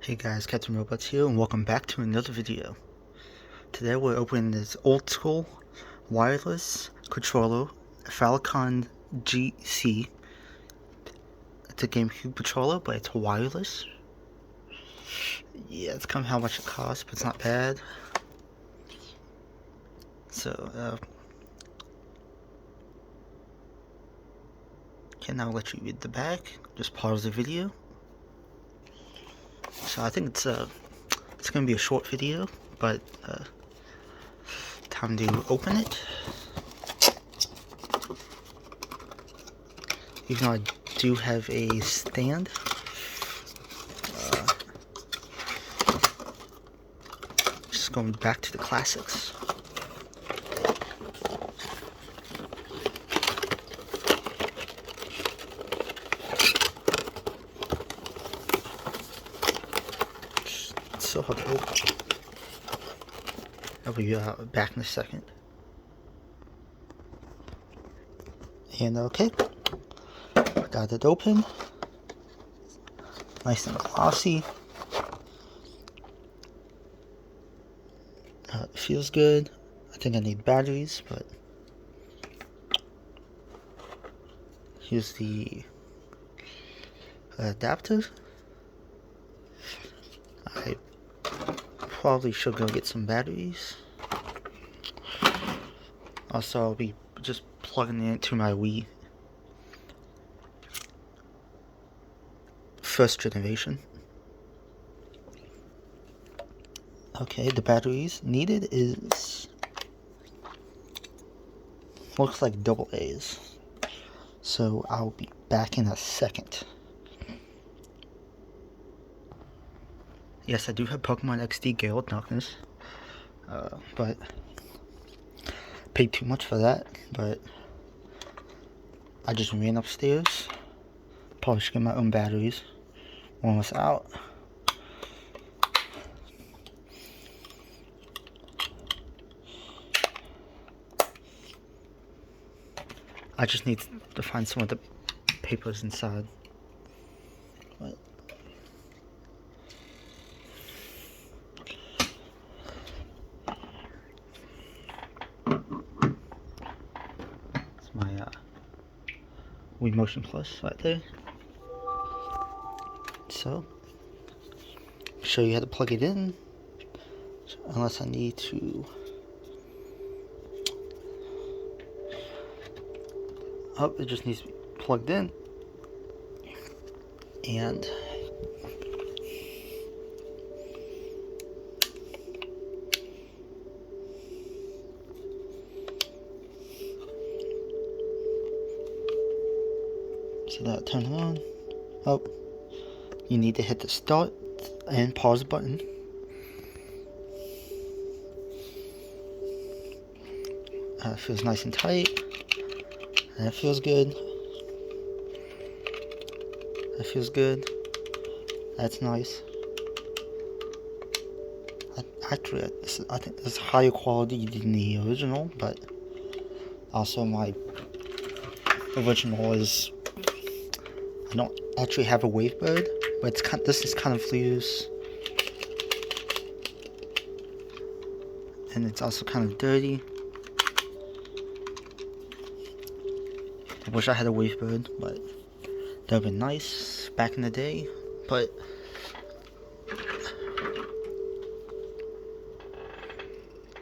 Hey guys, Captain Robots here, and welcome back to another video. Today we're opening this old school wireless controller, Falcon GC. It's a GameCube controller, but it's wireless. Yeah, it's kind of how much it costs, but it's not bad. So, okay, now I'll let you read the back. Just pause the video. So I think it's gonna be a short video, but time to open it. Even though I do have a stand. Just going back to the classics. So hard to open. I'll be back in a second. And okay, got it open. Nice and glossy. It feels good. I think I need batteries, but here's the adapter. I probably should go get some batteries. Also, I'll be just plugging it into my Wii first generation. Okay, the batteries needed is looks like double A's. So I'll be back in a second. Yes, I do have Pokemon XD Gale of Darkness, but paid too much for that. But I just ran upstairs. Probably should get my own batteries. One was out. I just need to find some of the papers inside. But it's my Wii Motion Plus right there. So, show you how to plug it in. Unless I need to. Oh, it just needs to be plugged in. And so that turn it on. Oh, you need to hit the start and pause button. It feels nice and tight. And it feels good. That feels good. That's nice. Actually, I think it's higher quality than the original, but also my original is. I don't actually have a Wavebird, but this is kind of loose, and it's also kind of dirty. I wish I had a Wavebird, but that would have been nice back in the day. But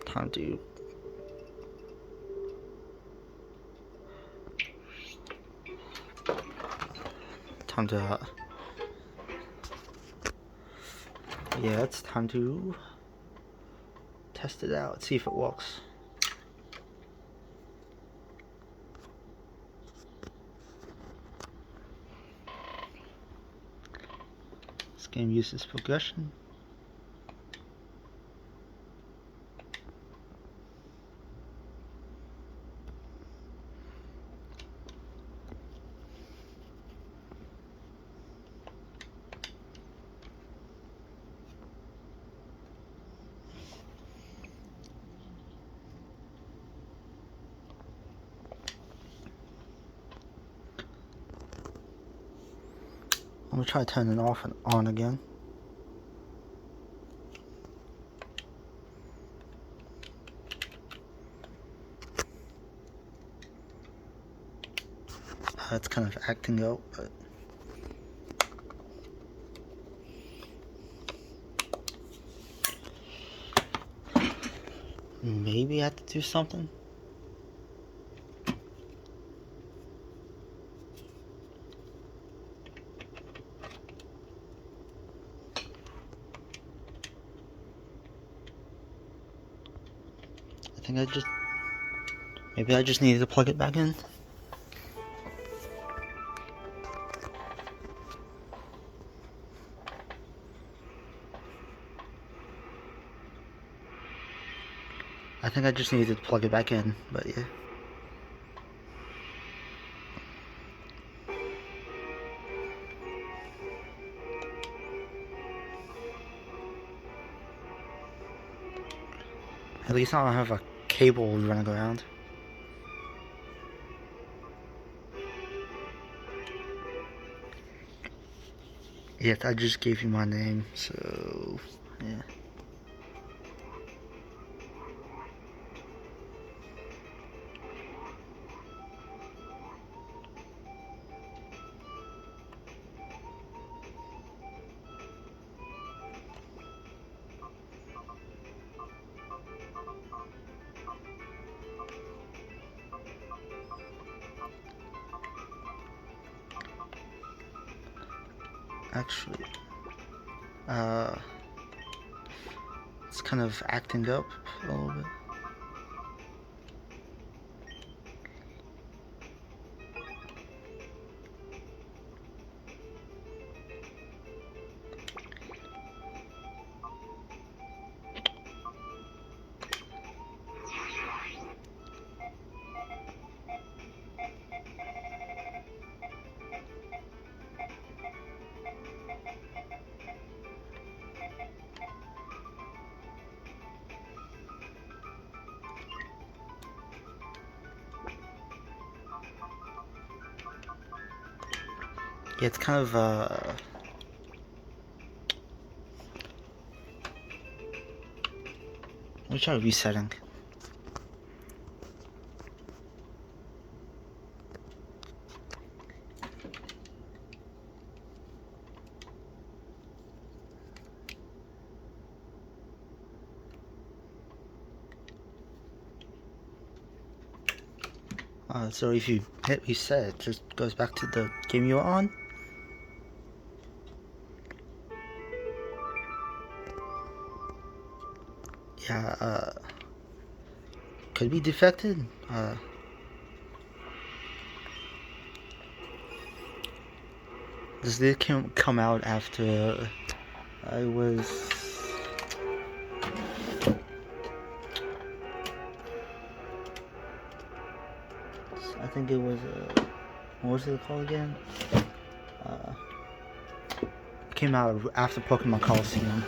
time to yeah, it's time to test it out, see if it works. This game uses progression. I'm gonna try to turn it off and on again. It's kind of acting out, but maybe I have to do something. I think maybe I just needed to plug it back in. I think I just needed to plug it back in, but yeah. At least I don't have a cable running around. Yes, I just gave you my name, so yeah. Actually, it's kind of acting up a little bit. Yeah, it's kind of let me try resetting. So if you hit reset, it just goes back to the game you were on. Yeah, could be defected. This did come out after I was... I think it was, what was it called again? It came out after Pokemon Coliseum.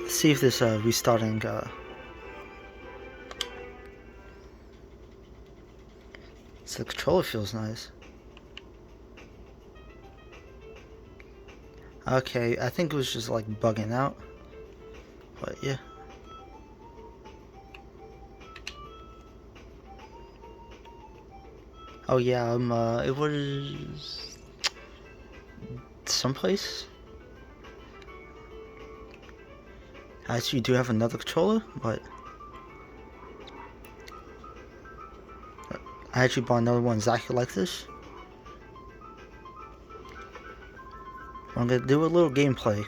Let's see if this restarting so the controller feels nice. Okay, I think it was just like bugging out, but yeah. Oh yeah, it was someplace. I actually do have another controller, but I actually bought another one exactly like this. I'm gonna do a little gameplay.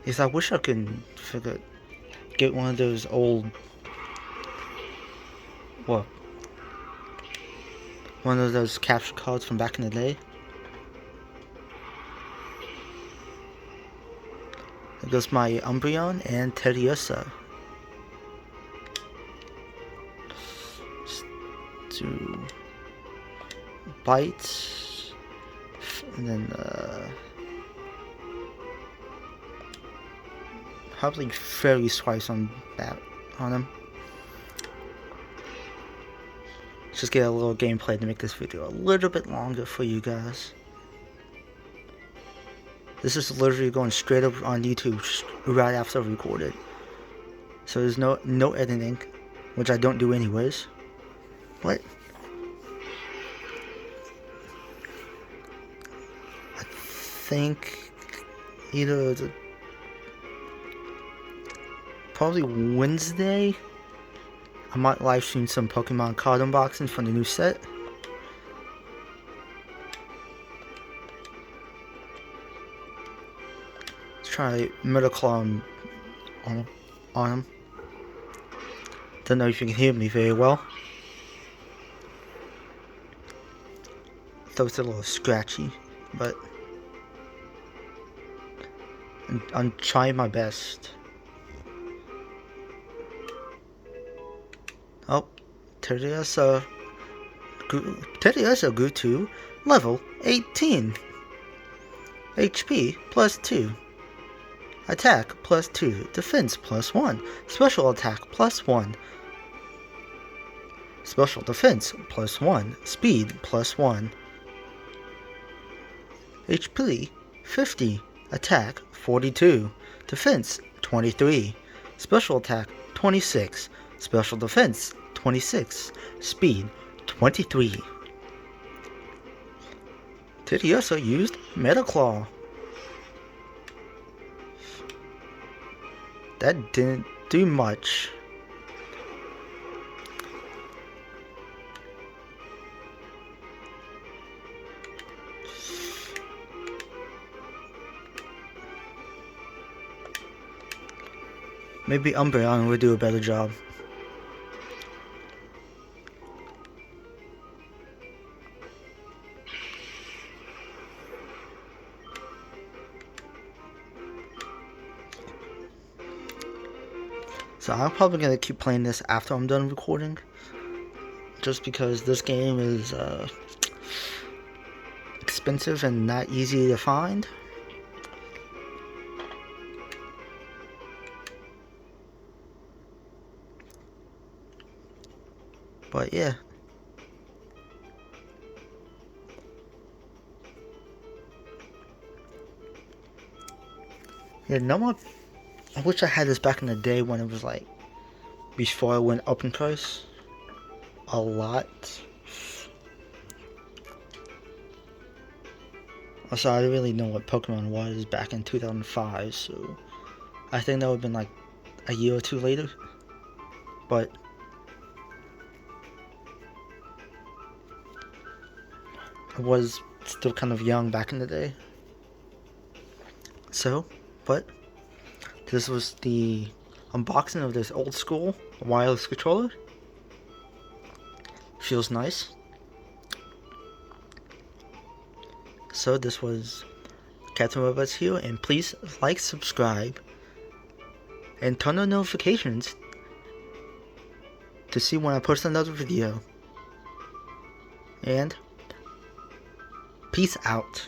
Because I wish I could get one of those old, one of those capture cards from back in the day. There goes my Umbreon and Teddiursa. To Bite, and then probably Fairy Swipes on him. just get a little gameplay to make this video a little bit longer for you guys. This is literally going straight up on YouTube right after I recorded. So there's no editing, which I don't do anyways. But I think either probably Wednesday I might live stream some Pokemon card unboxings from the new set. Let's try Metaclaw on him. Don't know if you can hear me very well. Thought it's a little scratchy, but I'm trying my best. Oh, Teddiursa grew to level 18. HP plus 2. Attack plus 2. Defense plus 1. Special attack plus 1. Special defense plus 1. Speed plus 1. HP 50. Attack 42. Defense 23. Special attack 26. Special defense 26. Speed 23. Teddiursa used Metaclaw. That didn't do much. Maybe Umbreon would do a better job. So I'm probably going to keep playing this after I'm done recording. Just because this game is expensive and not easy to find. But yeah. Yeah, no more. I wish I had this back in the day when it was like before I went up in price a lot. Also, I didn't really know what Pokemon was back in 2005, so I think that would have been like a year or two later. But I was still kind of young back in the day. So, but this was the unboxing of this old school wireless controller. Feels nice. So this was Captain Robots here, and please like, subscribe, and turn on notifications to see when I post another video. And peace out.